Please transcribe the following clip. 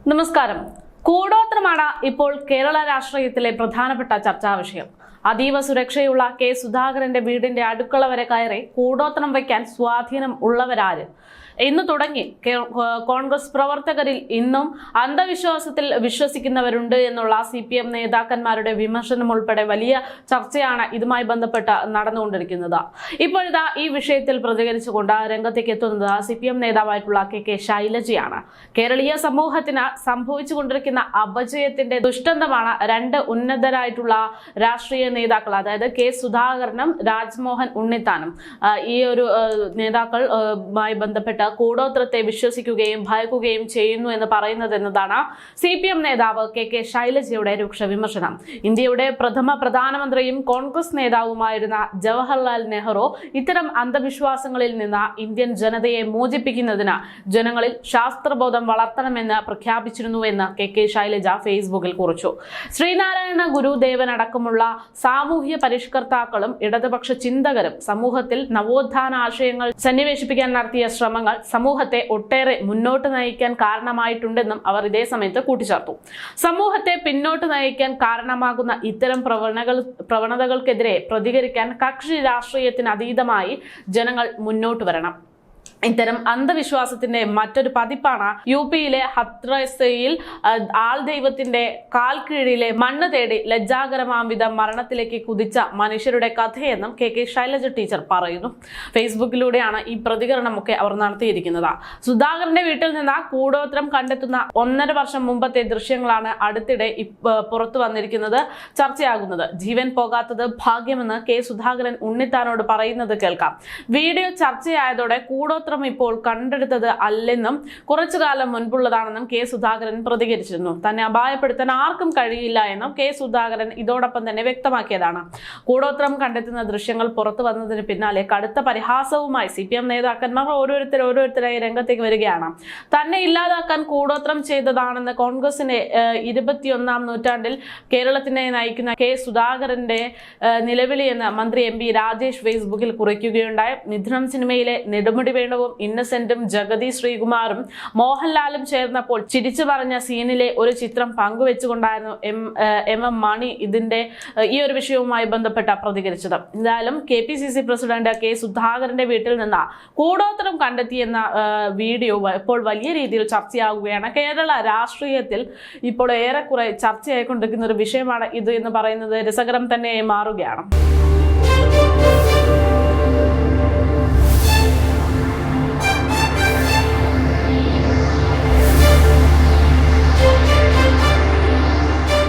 നമസ്കാരം. കൂടോത്രമാണ് ഇപ്പോൾ കേരള രാഷ്ട്രീയത്തിലെ പ്രധാനപ്പെട്ട ചർച്ചാ വിഷയം. അതീവ സുരക്ഷയുള്ള കെ സുധാകരന്റെ വീടിന്റെ അടുക്കള വരെ കയറി കൂടോത്രം വയ്ക്കാൻ സ്വാധീനം ഉള്ളവരാര്? ഇന്ന് തുടങ്ങി കോൺഗ്രസ് പ്രവർത്തകരിൽ ഇന്നും അന്ധവിശ്വാസത്തിൽ വിശ്വസിക്കുന്നവരുണ്ട് എന്നുള്ള CPM നേതാക്കന്മാരുടെ വിമർശനം ഉൾപ്പെടെ വലിയ ചർച്ചയാണ് ഇതുമായി ബന്ധപ്പെട്ട് നടന്നുകൊണ്ടിരിക്കുന്നത്. ഇപ്പോഴിതാ ഈ വിഷയത്തിൽ പ്രതികരിച്ചുകൊണ്ട് രംഗത്തേക്ക് എത്തുന്നത് CPM നേതാവായിട്ടുള്ള KK ശൈലജയാണ്. കേരളീയ സമൂഹത്തിന് സംഭവിച്ചുകൊണ്ടിരിക്കുന്ന അപജയത്തിന്റെ ദുഷ്ടന്തമാണ് രണ്ട് ഉന്നതരായിട്ടുള്ള രാഷ്ട്രീയ നേതാക്കൾ, അതായത് കെ സുധാകരനും രാജ്മോഹൻ ഉണ്ണിത്താനും ഈ ഒരു നേതാക്കളുമായി ബന്ധപ്പെട്ട കൂടോത്രത്തെ വിശ്വസിക്കുകയും ഭയക്കുകയും ചെയ്യുന്നു എന്ന് പറയുന്നത് എന്നതാണ് CPM നേതാവ് KK ശൈലജയുടെ രൂക്ഷ വിമർശനം. ഇന്ത്യയുടെ പ്രഥമ പ്രധാനമന്ത്രിയും കോൺഗ്രസ് നേതാവുമായിരുന്ന ജവഹർലാൽ നെഹ്റു ഇത്തരം അന്ധവിശ്വാസങ്ങളിൽ നിന്ന് ഇന്ത്യൻ ജനതയെ മോചിപ്പിക്കുന്നതിന് ജനങ്ങളിൽ ശാസ്ത്രബോധം വളർത്തണമെന്ന് പ്രഖ്യാപിച്ചിരുന്നുവെന്ന് KK ശൈലജ ഫേസ്ബുക്കിൽ കുറിച്ചു. ശ്രീനാരായണ ഗുരുദേവൻ അടക്കമുള്ള സാമൂഹ്യ പരിഷ്കർത്താക്കളും ഇടതുപക്ഷ ചിന്തകരും സമൂഹത്തിൽ നവോത്ഥാന ആശയങ്ങൾ സന്നിവേശിപ്പിക്കാൻ നടത്തിയ ശ്രമങ്ങൾ സമൂഹത്തെ ഒട്ടേറെ മുന്നോട്ട് നയിക്കാൻ കാരണമായിട്ടുണ്ടെന്നും അവർ ഇതേ സമയത്ത് കൂട്ടിച്ചേർത്തു. സമൂഹത്തെ പിന്നോട്ട് നയിക്കാൻ കാരണമാകുന്ന ഇത്തരം പ്രവണതകൾക്കെതിരെ പ്രതികരിക്കാൻ കക്ഷി രാഷ്ട്രീയത്തിന് അതീതമായി ജനങ്ങൾ മുന്നോട്ട് വരണം. ഇത്തരം അന്ധവിശ്വാസത്തിന്റെ മറ്റൊരു പതിപ്പാണ് UPയിലെ ഹത്രയിൽ ആൾ ദൈവത്തിന്റെ കാൽ കീഴിലെ മണ്ണ് തേടി ലജ്ജാകരമാംവിധം മരണത്തിലേക്ക് കുതിച്ച മനുഷ്യരുടെ കഥയെന്നും KK ശൈലജ ടീച്ചർ പറയുന്നു. ഫേസ്ബുക്കിലൂടെയാണ് ഈ പ്രതികരണമൊക്കെ അവർ നടത്തിയിരിക്കുന്നത്. സുധാകരന്റെ വീട്ടിൽ നിന്ന് കൂടോത്രം കണ്ടെത്തുന്ന 1.5 വർഷം മുമ്പത്തെ ദൃശ്യങ്ങളാണ് അടുത്തിടെ പുറത്തു വന്നിരിക്കുന്നത്, ചർച്ചയാകുന്നത്. ജീവൻ പോകാത്തത് ഭാഗ്യമെന്ന് കെ സുധാകരൻ ഉണ്ണിത്താനോട് പറയുന്നത് കേൾക്കാം. വീഡിയോ ചർച്ചയായതോടെ കൂടോത്രം ഇപ്പോൾ കണ്ടെടുത്തത് അല്ലെന്നും കുറച്ചു കാലം മുൻപുള്ളതാണെന്നും കെ സുധാകരൻ പ്രതികരിച്ചിരുന്നു. തന്നെ അപായപ്പെടുത്താൻ ആർക്കും കഴിയില്ല എന്നും കെ സുധാകരൻ ഇതോടൊപ്പം തന്നെ വ്യക്തമാക്കിയതാണ്. കൂടോത്രം ദൃശ്യങ്ങൾ പുറത്തു വന്നതിന് പിന്നാലെ കടുത്ത പരിഹാസവുമായി CPM നേതാക്കന്മാർ ഓരോരുത്തരായി രംഗത്തേക്ക് വരികയാണ്. തന്നെ ഇല്ലാതാക്കാൻ കൂടോത്രം ചെയ്തതാണെന്ന് കോൺഗ്രസിന്റെ 21ാം നൂറ്റാണ്ടിൽ കേരളത്തിനെ നയിക്കുന്ന കെ സുധാകരന്റെ നിലവിളി എന്ന് മന്ത്രി MP രാജേഷ് ഫേസ്ബുക്കിൽ കുറിക്കുകയുണ്ടായി. മിഥുനം സിനിമയിലെ നെടുമുടി വേണു ഇന്നസെന്റും ജഗതി ശ്രീകുമാറും മോഹൻലാലും ചേർന്നപ്പോൾ ചിരിച്ചു പറഞ്ഞ സീനിലെ ഒരു ചിത്രം പങ്കുവെച്ചുകൊണ്ടായിരുന്നു MM മണി ഈ ഒരു വിഷയവുമായി ബന്ധപ്പെട്ട പ്രതികരിച്ചത്. എന്തായാലും KPCC പ്രസിഡന്റ് കെ സുധാകരന്റെ വീട്ടിൽ നിന്ന് കൂടോത്രം കണ്ടെത്തിയെന്ന വീഡിയോ ഇപ്പോൾ വലിയ രീതിയിൽ ചർച്ചയാകുകയാണ്. കേരള രാഷ്ട്രീയത്തിൽ ഇപ്പോൾ ഏറെക്കുറെ ചർച്ചയായിക്കൊണ്ടിരിക്കുന്ന ഒരു വിഷയമാണ് ഇത് എന്ന് പറയുന്നത് രസകരം തന്നെ മാറുകയാണ്.